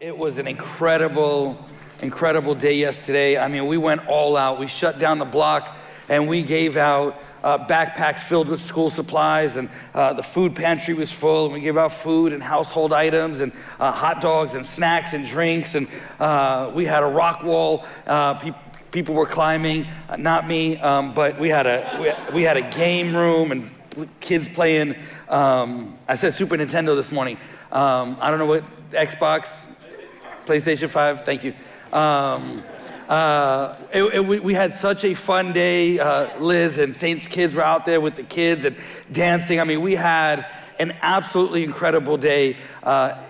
It was an incredible day yesterday. I mean, we went all out. We shut down the block and we gave out backpacks filled with school supplies, and the food pantry was full, and we gave out food and household items and hot dogs and snacks and drinks, and we had a rock wall. People were climbing, not me, but we had a game room and kids playing. I said Super Nintendo this morning. I don't know what, Xbox, PlayStation 5, thank you. We had such a fun day. Liz and Saint's kids were out there with the kids and dancing. I mean, we had an absolutely incredible day.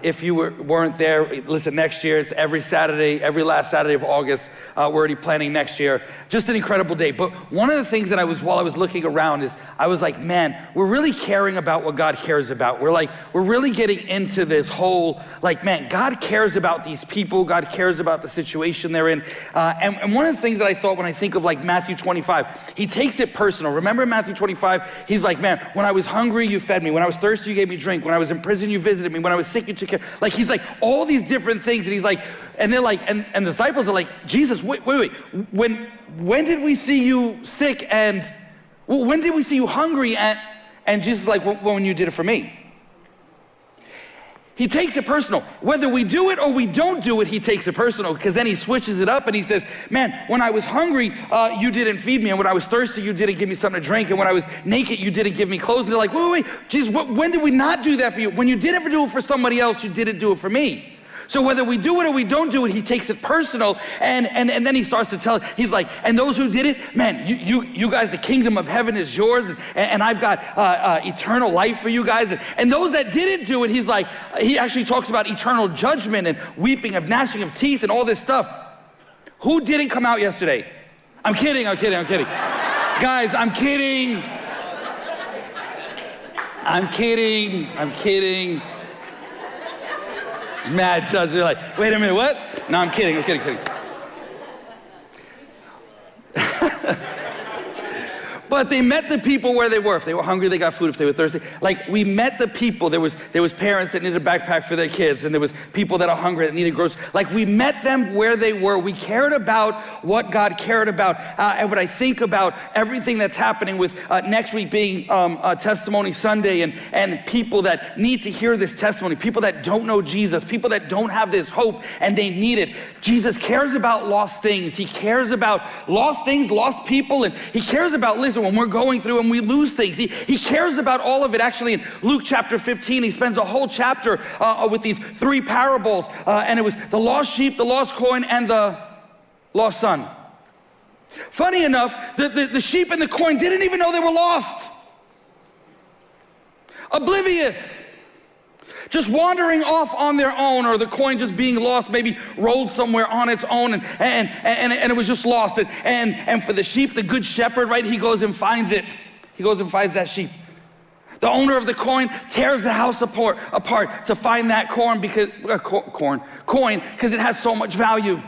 If you weren't there, listen, next year, it's every Saturday, every last Saturday of August. We're already planning next year. Just an incredible day. But one of the things that while I was looking around is, I was like, man, we're really caring about what God cares about. We're really getting into this whole, man, God cares about these people. God cares about the situation they're in. And one of the things that I thought when I think of Matthew 25, he takes it personal. Remember in Matthew 25, he's like, man, when I was hungry, you fed me. When I was thirsty, you gave me drink. When I was in prison, you visited me. When I was sick, you took care. He's like, all these different things. And he's like, and they're like, and the disciples are like, Jesus, wait. When did we see you sick? And when did we see you hungry? And Jesus is like, when you did it for me. He takes it personal. Whether we do it or we don't do it, he takes it personal, because then he switches it up and he says, man, when I was hungry, you didn't feed me. And when I was thirsty, you didn't give me something to drink. And when I was naked, you didn't give me clothes. And they're like, wait, Jesus, when did we not do that for you? When you didn't do it for somebody else, you didn't do it for me. So whether we do it or we don't do it, he takes it personal, and then he starts to tell, he's like, and those who did it, man, you guys, the kingdom of heaven is yours, and I've got eternal life for you guys. And those that didn't do it, he's like, he actually talks about eternal judgment and weeping of gnashing of teeth and all this stuff. Who didn't come out yesterday? I'm kidding. Guys, I'm kidding. Mad judge, they're like, wait a minute, what? No, I'm kidding. But they met the people where they were. If they were hungry, they got food. If they were thirsty, we met the people. There was parents that needed a backpack for their kids, and there was people that are hungry that needed groceries. We met them where they were. We cared about what God cared about. And when I think about everything that's happening with next week being Testimony Sunday, and people that need to hear this testimony, people that don't know Jesus, people that don't have this hope and they need it. Jesus cares about lost things. He cares about lost things, lost people, and he cares about, listen, when we're going through and we lose things, he cares about all of it. Actually, in Luke chapter 15, he spends a whole chapter with these three parables, and it was the lost sheep, the lost coin, and the lost son. Funny enough, the sheep and the coin didn't even know they were lost. Oblivious. Just wandering off on their own, or the coin just being lost, maybe rolled somewhere on its own, and it was just lost. And for the sheep, the good shepherd, right, he goes and finds it. He goes and finds that sheep. The owner of the coin tears the house apart to find that coin because it has so much value.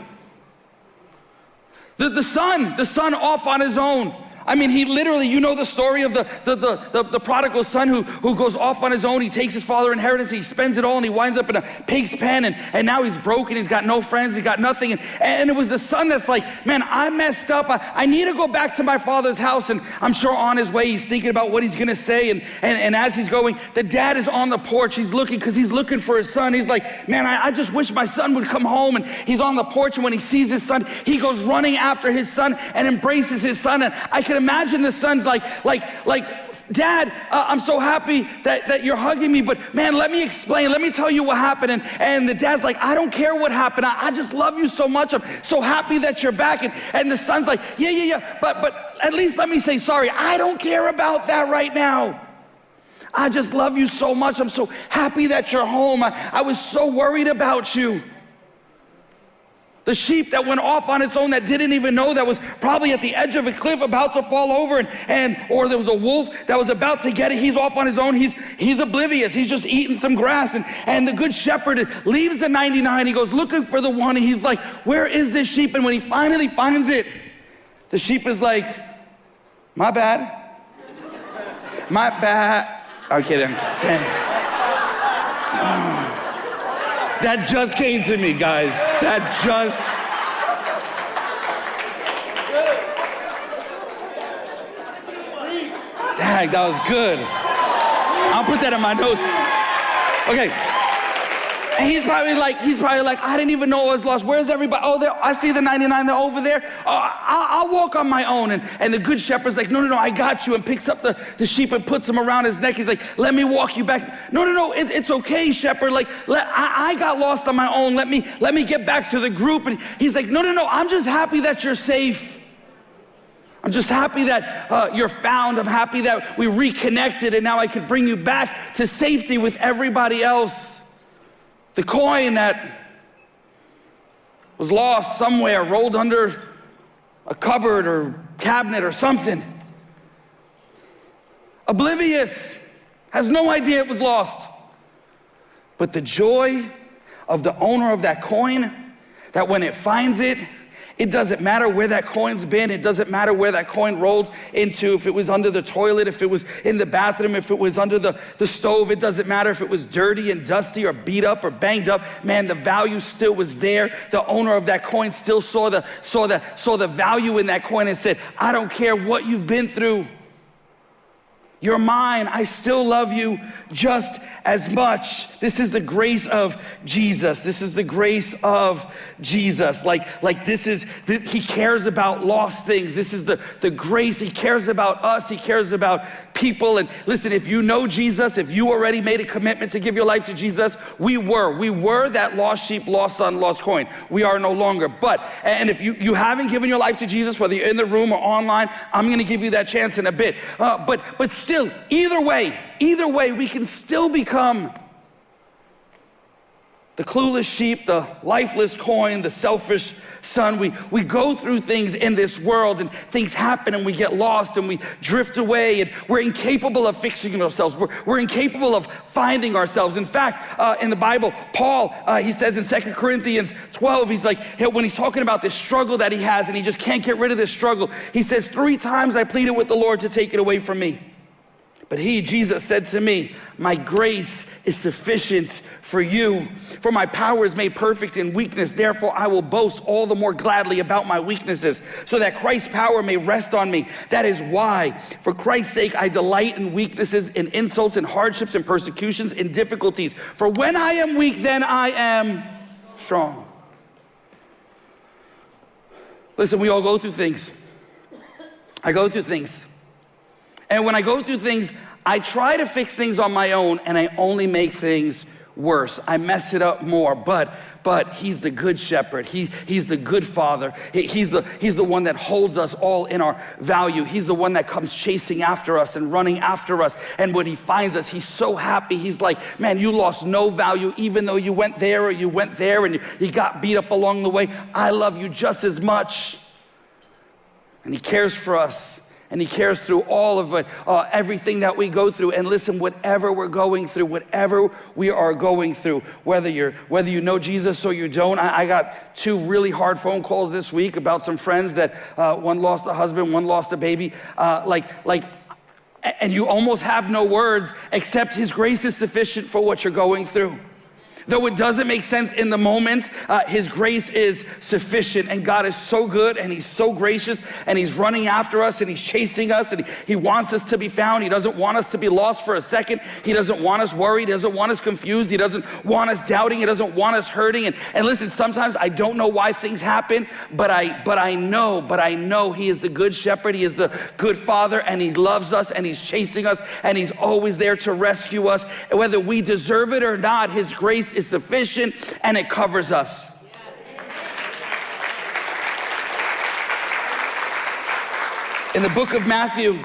The son off on his own. I mean, he literally, you know the story of the prodigal son who goes off on his own. He takes his father's inheritance, he spends it all, and he winds up in a pig's pen, and now he's broken, he's got no friends, he's got nothing. And it was the son that's like, man, I messed up. I need to go back to my father's house. And I'm sure on his way, he's thinking about what he's gonna say. And as he's going, the dad is on the porch. He's looking, because he's looking for his son. He's like, man, I just wish my son would come home. And he's on the porch, and when he sees his son, he goes running after his son and embraces his son. And I can imagine the son's like, Dad, I'm so happy that you're hugging me, but man, let me explain. Let me tell you what happened. And the dad's like, I don't care what happened. I just love you so much. I'm so happy that you're back. And the son's like, yeah, but at least let me say sorry. I don't care about that right now. I just love you so much. I'm so happy that you're home. I was so worried about you. The sheep that went off on its own, that didn't even know, that was probably at the edge of a cliff about to fall over, or there was a wolf that was about to get it. He's off on his own. He's oblivious. He's just eating some grass. And the good shepherd leaves the 99. He goes looking for the one. And he's like, where is this sheep? And when he finally finds it, the sheep is like, my bad. I'm kidding. That just came to me, guys. That just... Dang, that was good. I'll put that in my notes. Okay. And he's probably like, I didn't even know I was lost. Where's everybody? Oh, I see the 99, they're over there. I'll walk on my own. And the good shepherd's like, no, I got you, and picks up the sheep and puts them around his neck. He's like, let me walk you back. No, it's okay, shepherd. Like, I got lost on my own. Let me get back to the group. And he's like, no, I'm just happy that you're safe. I'm just happy that you're found. I'm happy that we reconnected and now I could bring you back to safety with everybody else. The coin that was lost somewhere, rolled under a cupboard or cabinet or something. Oblivious, has no idea it was lost. But the joy of the owner of that coin, that when it finds it, it doesn't matter where that coin's been. It doesn't matter where that coin rolled into, if it was under the toilet, if it was in the bathroom, if it was under the stove. It doesn't matter if it was dirty and dusty or beat up or banged up. Man, the value still was there. The owner of that coin still saw the value in that coin and said, I don't care what you've been through. You're mine. I still love you just as much. This is the grace of Jesus. This is the grace of Jesus. He cares about lost things. This is the grace. He cares about us. He cares about people. And listen, if you know Jesus, if you already made a commitment to give your life to Jesus, we were that lost sheep, lost son, lost coin. We are no longer. And if you haven't given your life to Jesus, whether you're in the room or online, I'm going to give you that chance in a bit. But still, either way, we can still become the clueless sheep, the lifeless coin, the selfish son. We go through things in this world and things happen and we get lost and we drift away and we're incapable of fixing ourselves. We're incapable of finding ourselves. In fact, in the Bible, Paul, he says in 2 Corinthians 12, he's like, when he's talking about this struggle that he has and he just can't get rid of this struggle, he says, 3 times I pleaded with the Lord to take it away from me. But he, Jesus, said to me, my grace is sufficient for you, for my power is made perfect in weakness. Therefore, I will boast all the more gladly about my weaknesses, so that Christ's power may rest on me. That is why, for Christ's sake, I delight in weaknesses, in insults, in hardships, in persecutions, in difficulties. For when I am weak, then I am strong. Listen, we all go through things. I go through things. And when I go through things, I try to fix things on my own and I only make things worse. I mess it up more, but he's the good shepherd. He's the good father. He's the one that holds us all in our value. He's the one that comes chasing after us and running after us. And when he finds us, he's so happy. He's like, man, you lost no value even though you went there or you went there and you got beat up along the way. I love you just as much. And he cares for us. And he cares through all of it, everything that we go through. And listen, whatever we're going through, whatever we are going through, whether you know Jesus or you don't. I got 2 really hard phone calls this week about some friends that one lost a husband, one lost a baby. And you almost have no words except his grace is sufficient for what you're going through. Though it doesn't make sense in the moment, his grace is sufficient. And God is so good and he's so gracious and he's running after us and he's chasing us and he wants us to be found. He doesn't want us to be lost for a second. He doesn't want us worried. He doesn't want us confused. He doesn't want us doubting. He doesn't want us hurting. And listen, sometimes I don't know why things happen, but I know he is the good shepherd. He is the good father and he loves us and he's chasing us and he's always there to rescue us. And whether we deserve it or not, his grace is sufficient and it covers us. In the book of Matthew,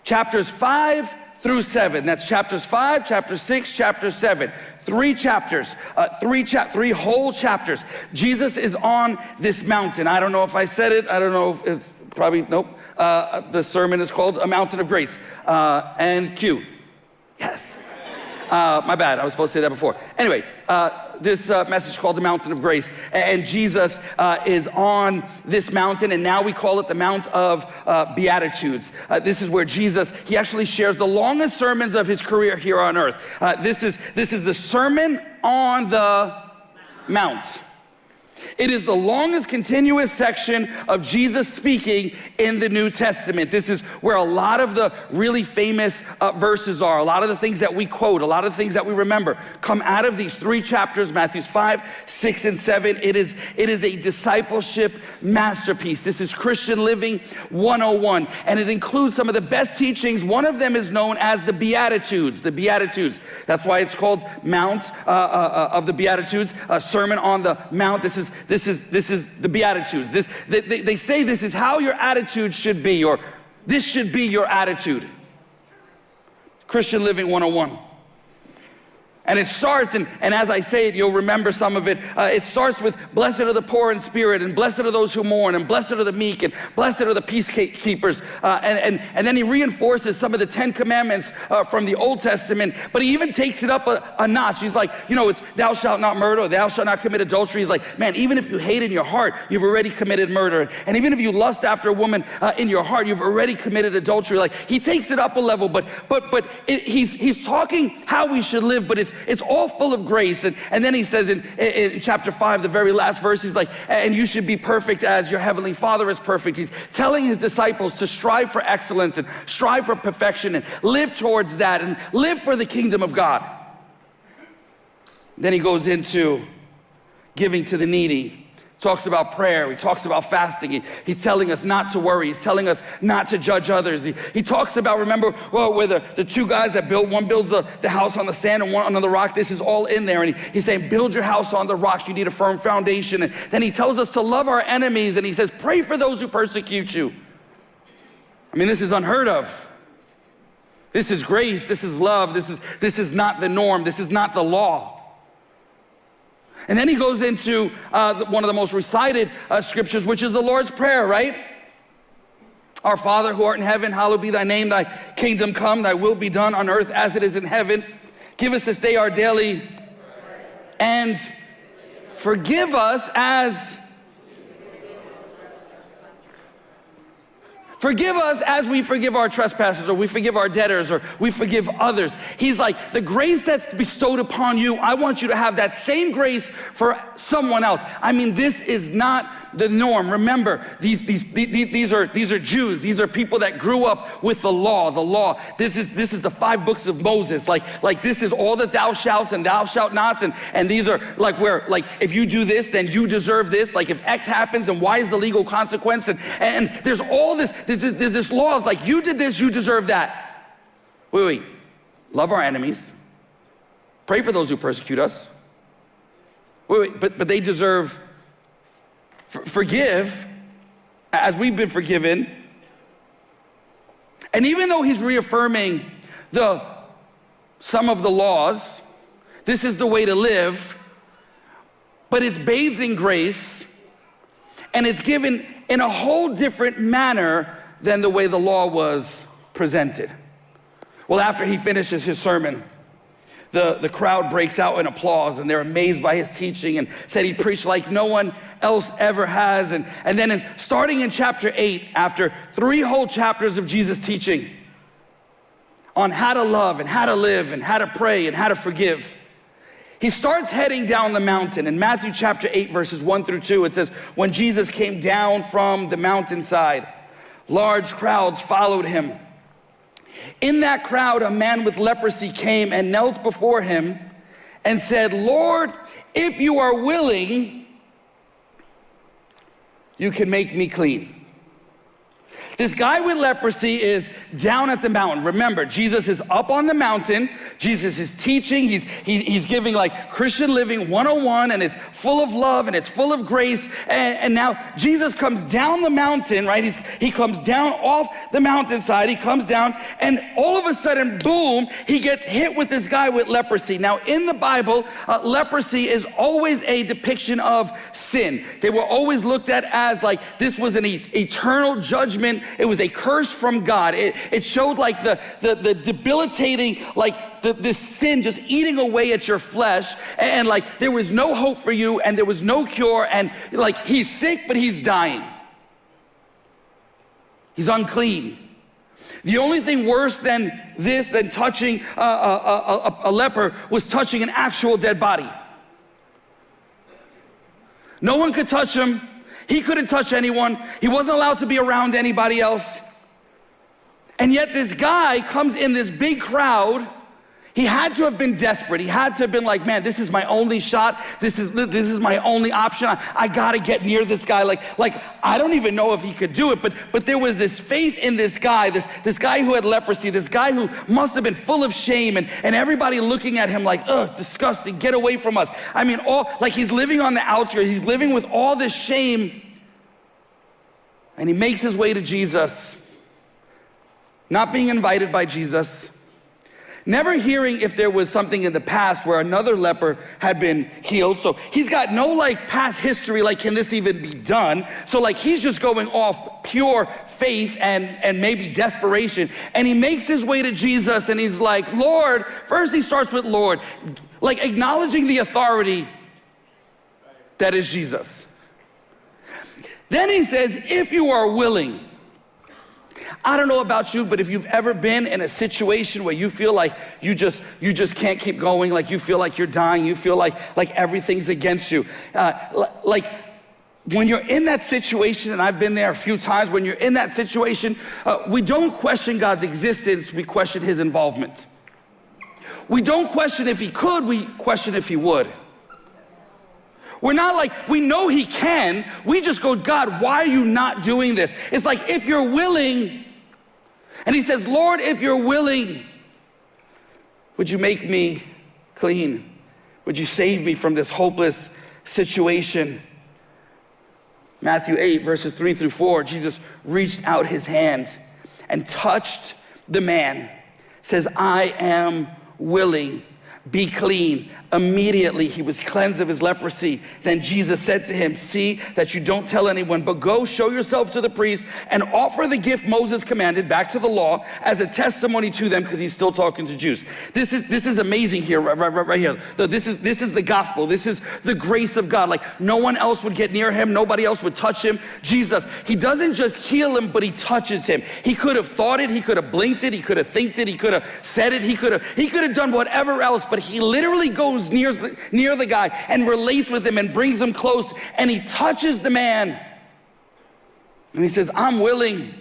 chapters 5 through 7, that's chapters 5, chapter 6, chapter 7, 3 chapters, 3 whole chapters. Jesus is on this mountain. I don't know if I said it. I don't know if it's probably, nope. The sermon is called A Mountain of Grace. And cue. Yes. My bad, I was supposed to say that before. Anyway, this message called the Mountain of Grace, and Jesus is on this mountain, and now we call it the Mount of Beatitudes. This is where Jesus, he actually shares the longest sermons of his career here on earth. This is the Sermon on the Mount. It is the longest continuous section of Jesus speaking in the New Testament. This is where a lot of the really famous verses are. A lot of the things that we quote, a lot of the things that we remember come out of these 3 chapters, Matthew 5, 6, and 7. It is a discipleship masterpiece. This is Christian Living 101, and it includes some of the best teachings. One of them is known as the Beatitudes. The Beatitudes. That's why it's called Mount of the Beatitudes, a Sermon on the Mount. This is the Beatitudes. They say this is how your attitude should be, or this should be your attitude. Christian Living 101. And it starts, and as I say it, you'll remember some of it. It starts with, blessed are the poor in spirit, and blessed are those who mourn, and blessed are the meek, and blessed are the peacekeepers. And then he reinforces some of the 10 commandments from the Old Testament, but he even takes it up a notch. He's like, it's thou shalt not murder, thou shalt not commit adultery. He's like, man, even if you hate in your heart, you've already committed murder. And even if you lust after a woman in your heart, you've already committed adultery. Like, he takes it up a level, but he's talking how we should live, but it's all full of grace. And then he says in chapter 5, the very last verse, he's like, and you should be perfect as your heavenly Father is perfect. He's telling his disciples to strive for excellence and strive for perfection and live towards that and live for the kingdom of God. Then he goes into giving to the needy. Talks about prayer, he talks about fasting, he's telling us not to worry, he's telling us not to judge others. He talks about, remember, where the 2 guys that built, one builds the house on the sand and one on the rock. This is all in there, and he's saying, build your house on the rock, you need a firm foundation. And then he tells us to love our enemies, and he says, pray for those who persecute you. I mean, this is unheard of. This is grace, this is love, this is not the norm, this is not the law. And then he goes into one of the most recited scriptures, which is the Lord's Prayer, right? Our Father who art in heaven, hallowed be thy name, thy kingdom come, thy will be done on earth as it is in heaven. Give us this day our daily, and forgive us as we forgive our trespassers, or we forgive our debtors, or we forgive others. He's like, the grace that's bestowed upon you, I want you to have that same grace for someone else. I mean, this is not the norm. Remember, these are Jews. These are people that grew up with the law. The law. This is the 5 books of Moses. Like this is all the thou shalts and thou shalt nots, and these are like where, like, if you do this, then you deserve this. Like, if X happens, then Y is the legal consequence. And there's all this. There's this law. It's like, you did this, you deserve that. Wait. Love our enemies. Pray for those who persecute us. But they deserve. Forgive as we've been forgiven. And even though he's reaffirming some of the laws, this is the way to live, but it's bathed in grace, and it's given in a whole different manner than the way the law was presented. Well, after he finishes his sermon, the crowd breaks out in applause, and they're amazed by his teaching, and said he preached like no one else ever has. And then starting in chapter 8, after 3 whole chapters of Jesus teaching on how to love and how to live and how to pray and how to forgive, he starts heading down the mountain. In Matthew chapter 8, verses 1 through 2, it says, when Jesus came down from the mountainside, large crowds followed him. In that crowd, a man with leprosy came and knelt before him and said, Lord, if you are willing, you can make me clean. This guy with leprosy is down at the mountain. Remember, Jesus is up on the mountain. Jesus is teaching. He's giving like Christian Living 101, and it's full of love and it's full of grace. And now Jesus comes down the mountain, right? He comes down off the mountainside. He comes down, and all of a sudden, boom, he gets hit with this guy with leprosy. Now, in the Bible, leprosy is always a depiction of sin. They were always looked at as like this was an eternal judgment it was a curse from God. It showed like the debilitating, like this sin just eating away at your flesh, and like there was no hope for you, and there was no cure, and like he's sick, but he's dying. He's unclean. The only thing worse than this, than touching a leper, was touching an actual dead body. No one could touch him. He couldn't touch anyone. He wasn't allowed to be around anybody else. And yet this guy comes in this big crowd. He had to have been desperate. He had to have been like, man, this is my only shot. This is my only option. I gotta get near this guy. Like I don't even know if he could do it, but there was this faith in this guy, this guy who had leprosy, this guy who must have been full of shame, and everybody looking at him like, ugh, disgusting, get away from us. I mean, like he's living on the outskirts. He's living with all this shame, and he makes his way to Jesus, not being invited by Jesus, never hearing if there was something in the past where another leper had been healed. So he's got no like past history, like can this even be done? So like he's just going off pure faith and maybe desperation. And he makes his way to Jesus, and he's like, Lord. First he starts with Lord, like acknowledging the authority that is Jesus. Then he says, if you are willing. I don't know about you, but if you've ever been in a situation where you feel like you just can't keep going, like you feel like you're dying, you feel like everything's against you, like when you're in that situation, and I've been there a few times, when you're in that situation, we don't question God's existence, we question his involvement. We don't question if he could, we question if he would. We're not like, we know he can, we just go, God, why are you not doing this? It's like, if you're willing, and he says, Lord, if you're willing, would you make me clean? Would you save me from this hopeless situation? Matthew 8, verses 3-4, Jesus reached out his hand and touched the man, says, I am willing, be clean. Immediately he was cleansed of his leprosy. Then Jesus said to him, see that you don't tell anyone, but go show yourself to the priest and offer the gift Moses commanded, back to the law, as a testimony to them, because he's still talking to Jews. This is amazing here, right here. This is the gospel. This is the grace of God. Like no one else would get near him. Nobody else would touch him. Jesus, he doesn't just heal him, but he touches him. He could have thought it. He could have blinked it. He could have thinked it. He could have said it. He could have done whatever else, but he literally goes near the guy and relates with him and brings him close, and he touches the man, and he says, I'm willing.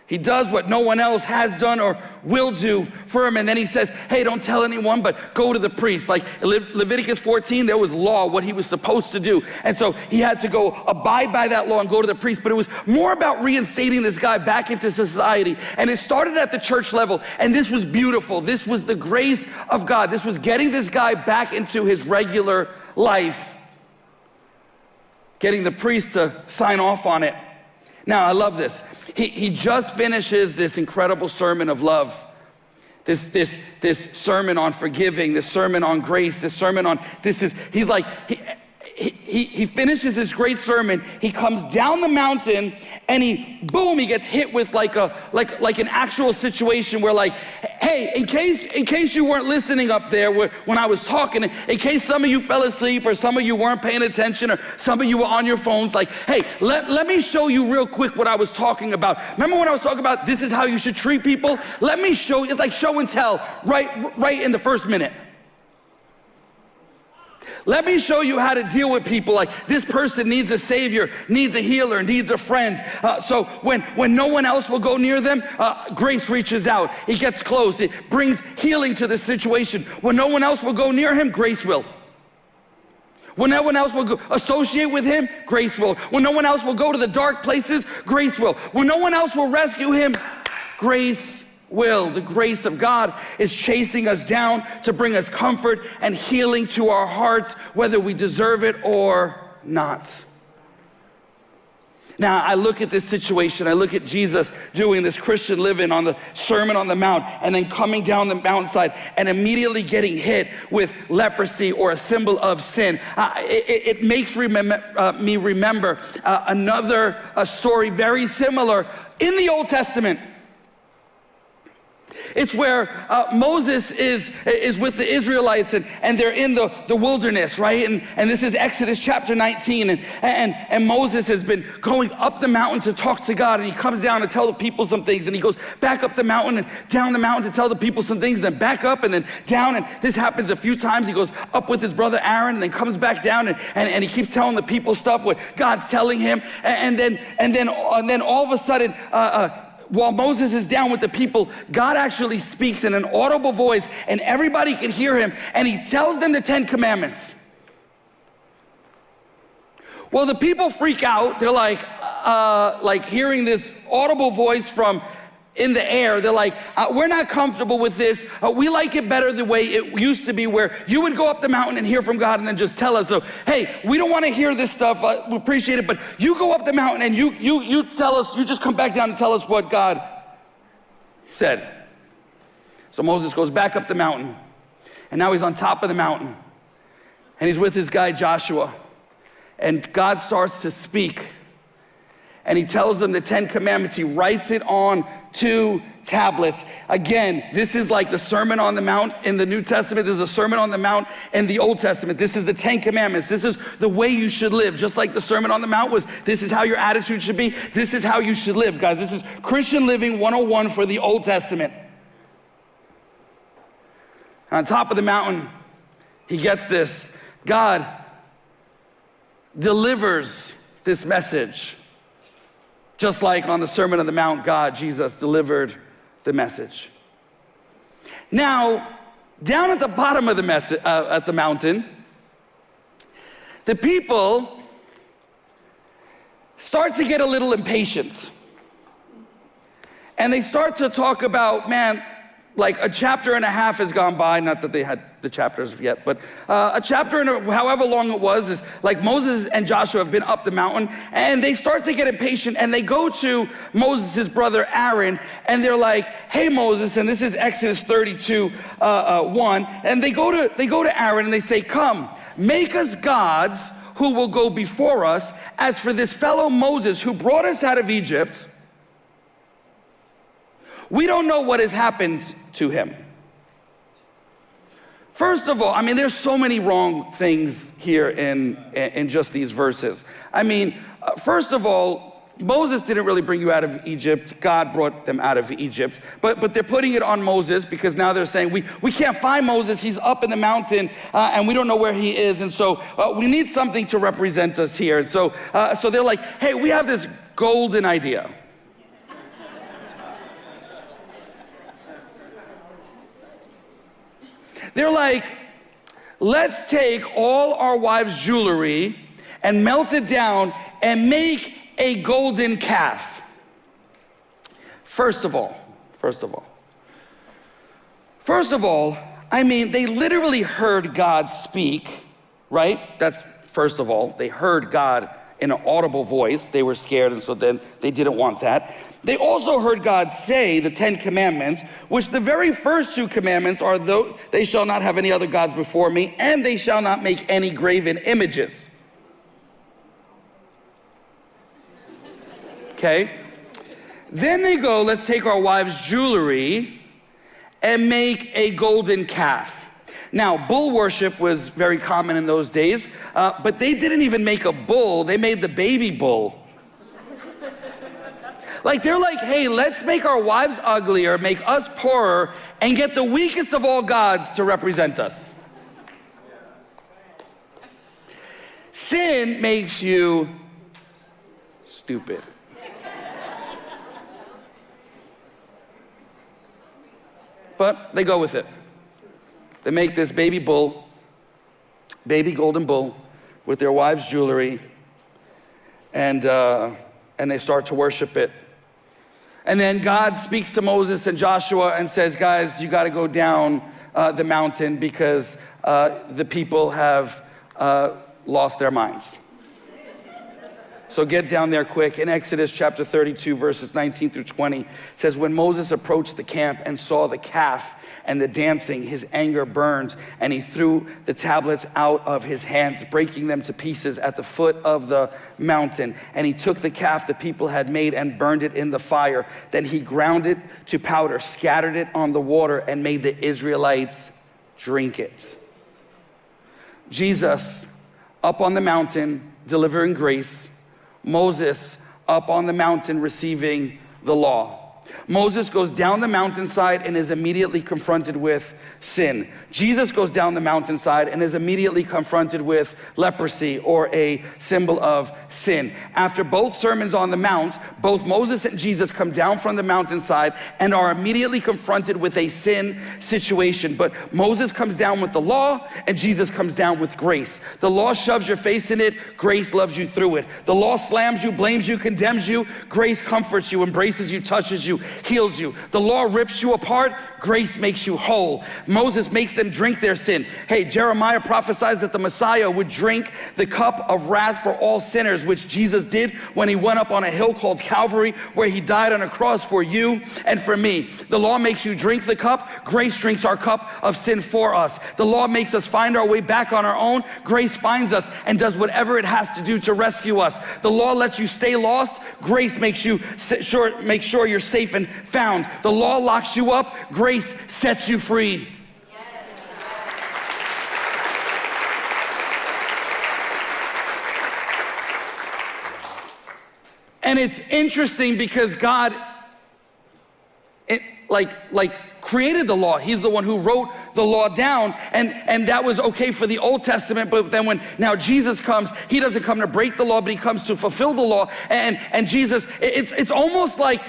He does what no one else has done or will do for him, and then he says, hey, don't tell anyone, but go to the priest. Like Leviticus 14, there was law, what he was supposed to do, and so he had to go abide by that law and go to the priest. But it was more about reinstating this guy back into society, and it started at the church level, and this was beautiful. This was the grace of God. This was getting this guy back into his regular life, getting the priest to sign off on it. Now, I love this. He just finishes this incredible sermon of love, this sermon on forgiving, this sermon on grace, this sermon on, he's like, he finishes this great sermon, he comes down the mountain, and he gets hit with like an actual situation where like, hey, in case you weren't listening up there when I was talking, in case some of you fell asleep or some of you weren't paying attention or some of you were on your phones, like, hey, let me show you real quick what I was talking about. Remember when I was talking about this is how you should treat people? Let me show you. It's like show and tell right in the first minute. Let me show you how to deal with people. Like this person needs a savior, needs a healer, needs a friend. So when no one else will go near them, grace reaches out. It gets close. It brings healing to the situation. When no one else will go near him, grace will. When no one else will associate with him, grace will. When no one else will go to the dark places, grace will. When no one else will rescue him, grace will. The grace of God is chasing us down to bring us comfort and healing to our hearts, whether we deserve it or not. Now, I look at this situation, I look at Jesus doing this Christian living on the Sermon on the Mount, and then coming down the mountainside and immediately getting hit with leprosy or a symbol of sin. It makes me remember another story very similar in the Old Testament. It's where Moses is with the Israelites and they're in the wilderness, right? And this is Exodus chapter 19. And Moses has been going up the mountain to talk to God, and he comes down to tell the people some things, and he goes back up the mountain and down the mountain to tell the people some things, and then back up and then down. And this happens a few times. He goes up with his brother Aaron and then comes back down and he keeps telling the people stuff, what God's telling him. And then all of a sudden, while Moses is down with the people, God actually speaks in an audible voice, and everybody can hear him, and he tells them the 10 Commandments. Well, the people freak out. They're like hearing this audible voice from in the air. They're like, we're not comfortable with this. We like it better the way it used to be, where you would go up the mountain and hear from God and then just tell us. So, hey, we don't want to hear this stuff. We appreciate it, but you go up the mountain and you tell us, you just come back down and tell us what God said. So Moses goes back up the mountain, and now he's on top of the mountain, and he's with his guy Joshua, and God starts to speak. And he tells them the 10 Commandments. He writes it on 2 tablets. Again, this is like the Sermon on the Mount in the New Testament. This is the Sermon on the Mount in the Old Testament. This is the 10 Commandments. This is the way you should live. Just like the Sermon on the Mount was, this is how your attitude should be. This is how you should live, guys. This is Christian living 101 for the Old Testament. And on top of the mountain, he gets this. God delivers this message. Just like on the Sermon on the Mount, Jesus delivered the message. Now, down at the bottom of the mountain, the people start to get a little impatient. And they start to talk about, man, like a chapter and a half has gone by, not that they had the chapters yet, but a chapter and however long it was, is like Moses and Joshua have been up the mountain, and they start to get impatient, and they go to Moses' brother Aaron, and they're like, hey Moses, and this is Exodus 32, 1, and they go to Aaron and they say, come, make us gods who will go before us. As for this fellow Moses who brought us out of Egypt, we don't know what has happened to him. First of all, I mean, there's so many wrong things here in just these verses. I mean, first of all, Moses didn't really bring you out of Egypt. God brought them out of Egypt. But they're putting it on Moses because now they're saying, we can't find Moses. He's up in the mountain and we don't know where he is. And so we need something to represent us here. And so they're like, hey, we have this golden idea. They're like, let's take all our wives' jewelry and melt it down and make a golden calf. First of all, I mean, they literally heard God speak, right? That's first of all. They heard God in an audible voice. They were scared, and so then they didn't want that. They also heard God say the 10 Commandments, which the very first 2 commandments are, they shall not have any other gods before me, and they shall not make any graven images. Okay? Then they go, let's take our wives' jewelry and make a golden calf. Now, bull worship was very common in those days, but they didn't even make a bull, they made the baby bull. Like, they're like, hey, let's make our wives uglier, make us poorer, and get the weakest of all gods to represent us. Sin makes you stupid. But they go with it. They make this baby bull, baby golden bull, with their wives' jewelry, and they start to worship it. And then God speaks to Moses and Joshua and says, guys, you got to go down the mountain because the people have lost their minds. So get down there quick. In Exodus chapter 32, verses 19 through 20, it says, when Moses approached the camp and saw the calf and the dancing, his anger burned, and he threw the tablets out of his hands, breaking them to pieces at the foot of the mountain. And he took the calf the people had made and burned it in the fire. Then he ground it to powder, scattered it on the water, and made the Israelites drink it. Jesus up on the mountain delivering grace. Moses up on the mountain receiving the law. Moses goes down the mountainside and is immediately confronted with sin. Jesus goes down the mountainside and is immediately confronted with leprosy, or a symbol of sin. After both sermons on the mount, both Moses and Jesus come down from the mountainside and are immediately confronted with a sin situation. But Moses comes down with the law and Jesus comes down with grace. The law shoves your face in it, grace loves you through it. The law slams you, blames you, condemns you, grace comforts you, embraces you, touches you, heals you. The law rips you apart, grace makes you whole. Moses makes them drink their sin. Hey, Jeremiah prophesies that the Messiah would drink the cup of wrath for all sinners, which Jesus did when he went up on a hill called Calvary, where he died on a cross for you and for me. The law makes you drink the cup. Grace drinks our cup of sin for us. The law makes us find our way back on our own. Grace finds us and does whatever it has to do to rescue us. The law lets you stay lost. Grace makes you make sure you're safe and found. The law locks you up. Grace sets you free. And it's interesting because God, created the law. He's the one who wrote the law down, and that was okay for the Old Testament. But then when now Jesus comes, he doesn't come to break the law, but he comes to fulfill the law. And Jesus, it's almost like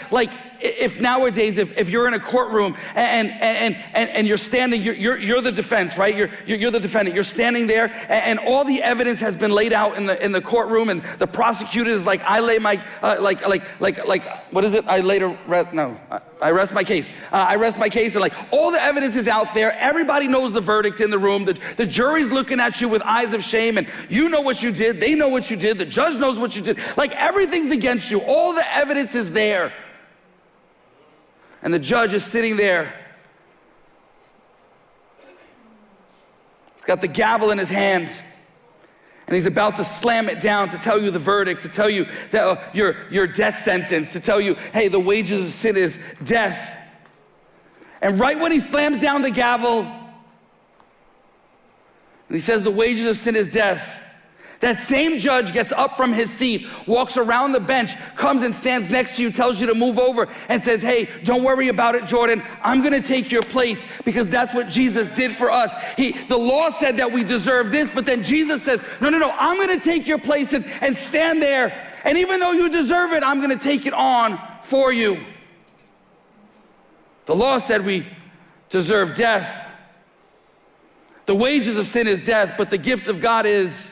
if nowadays, if you're in a courtroom and you're standing, you're the defense, right? You're the defendant. You're standing there, and all the evidence has been laid out in the courtroom, and the prosecutor is like, I lay my what is it? I rest my case. I rest my case, and like all the evidence is out there. Everybody knows the verdict in the room. The jury's looking at you with eyes of shame, and you know what you did. They know what you did. The judge knows what you did. Like everything's against you. All the evidence is there. And the judge is sitting there. He's got the gavel in his hand, and he's about to slam it down to tell you the verdict, to tell you that your death sentence, to tell you, hey, the wages of sin is death. And right when he slams down the gavel, and he says the wages of sin is death, that same judge gets up from his seat, walks around the bench, comes and stands next to you, tells you to move over, and says, hey, don't worry about it, Jordan. I'm gonna take your place, because that's what Jesus did for us. The law said that we deserve this, but then Jesus says, no, I'm gonna take your place and stand there. And even though you deserve it, I'm gonna take it on for you. The law said we deserve death. The wages of sin is death, but the gift of God is.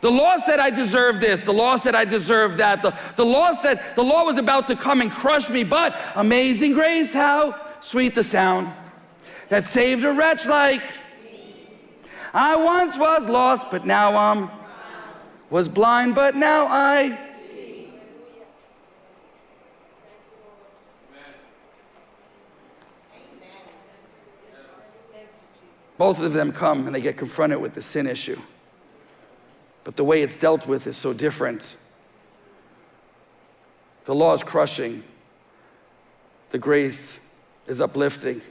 The law said I deserve this. The law said I deserve that. The law said the law was about to come and crush me, but amazing grace, how sweet the sound that saved a wretch like I once was lost, but now was blind, but now I see. Both of them come and they get confronted with the sin issue. But the way it's dealt with is so different. The law is crushing. The grace is uplifting.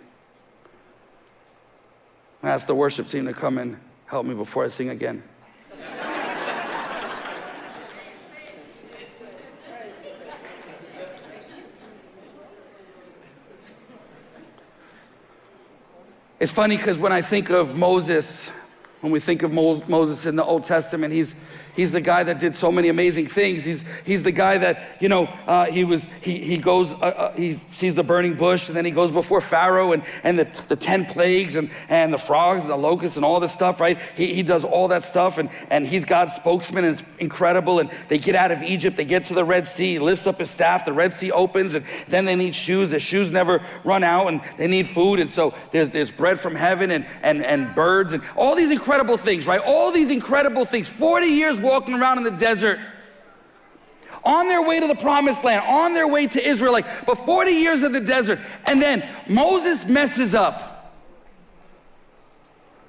I ask the worship team to come and help me before I sing again. It's funny because when I think of Moses, when we think of Moses in the Old Testament, he's the guy that did so many amazing things. He's the guy that, he goes, he sees the burning bush, and then he goes before Pharaoh and the 10 plagues and the frogs and the locusts and all this stuff, right? He does all that stuff, and he's God's spokesman, and it's incredible. And they get out of Egypt, they get to the Red Sea, he lifts up his staff, the Red Sea opens, and then they need shoes. The shoes never run out, and they need food, and so there's bread from heaven and birds and all these incredible incredible things, right? All these incredible things. 40 years walking around in the desert, on their way to the promised land, on their way to Israel, but 40 years in the desert. And then Moses messes up.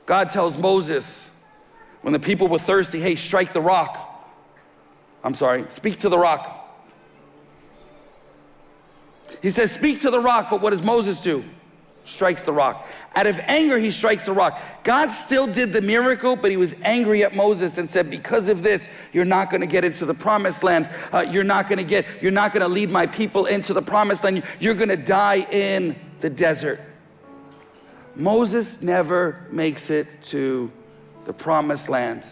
God tells Moses, when the people were thirsty, hey, strike the rock. I'm sorry, speak to the rock. He says, speak to the rock, but what does Moses do? Strikes the rock. Out of anger, he strikes the rock. God still did the miracle, but he was angry at Moses and said, because of this, you're not going to get into the promised land. You're not going to lead my people into the promised land. You're going to die in the desert. Moses never makes it to the promised land.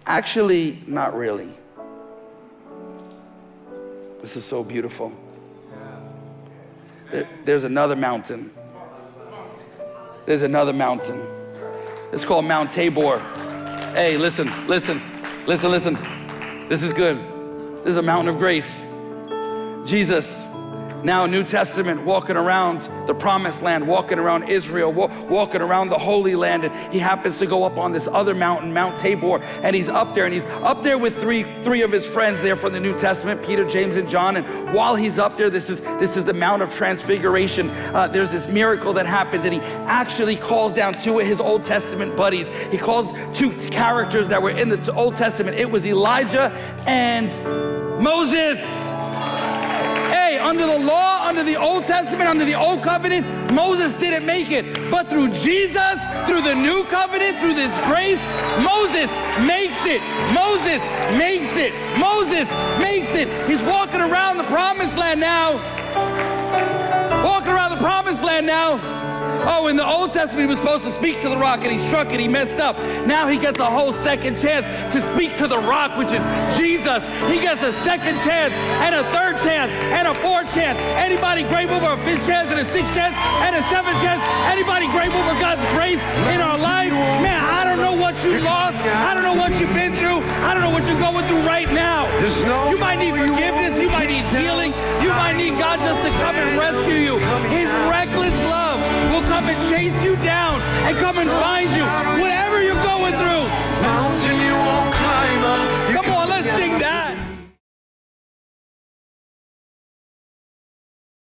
Actually, not really. This is so beautiful. There's another mountain. There's another mountain. It's called Mount Tabor. Hey, listen. This is good. This is a mountain of grace. Jesus, now New Testament, walking around the promised land, walking around Israel, walking around the Holy Land, and he happens to go up on this other mountain, Mount Tabor, and he's up there with three of his friends there from the New Testament, Peter, James, and John. And while he's up there, this is the Mount of Transfiguration. There's this miracle that happens, and he actually calls down two of his Old Testament buddies. He calls two characters that were in the Old Testament. It was Elijah and Moses. Hey, under the law, under the Old Testament, under the Old Covenant, Moses didn't make it. But through Jesus, through the New Covenant, through this grace, Moses makes it. Moses makes it. Moses makes it. He's walking around the promised land now. Walking around the promised land now. Oh, in the Old Testament, he was supposed to speak to the rock, and he struck it, he messed up. Now he gets a whole second chance to speak to the rock, which is Jesus. He gets a second chance, and a third chance, and a fourth chance. Anybody grateful for a fifth chance, and a sixth chance, and a seventh chance? Anybody grateful for God's grace in our life? Man, I don't know what you lost. I don't know what you've been through. I don't know what you're going through right now. You might need forgiveness. You might need healing. You might need God just to come and rescue you. His reckless love will come and chase you down and come and find you.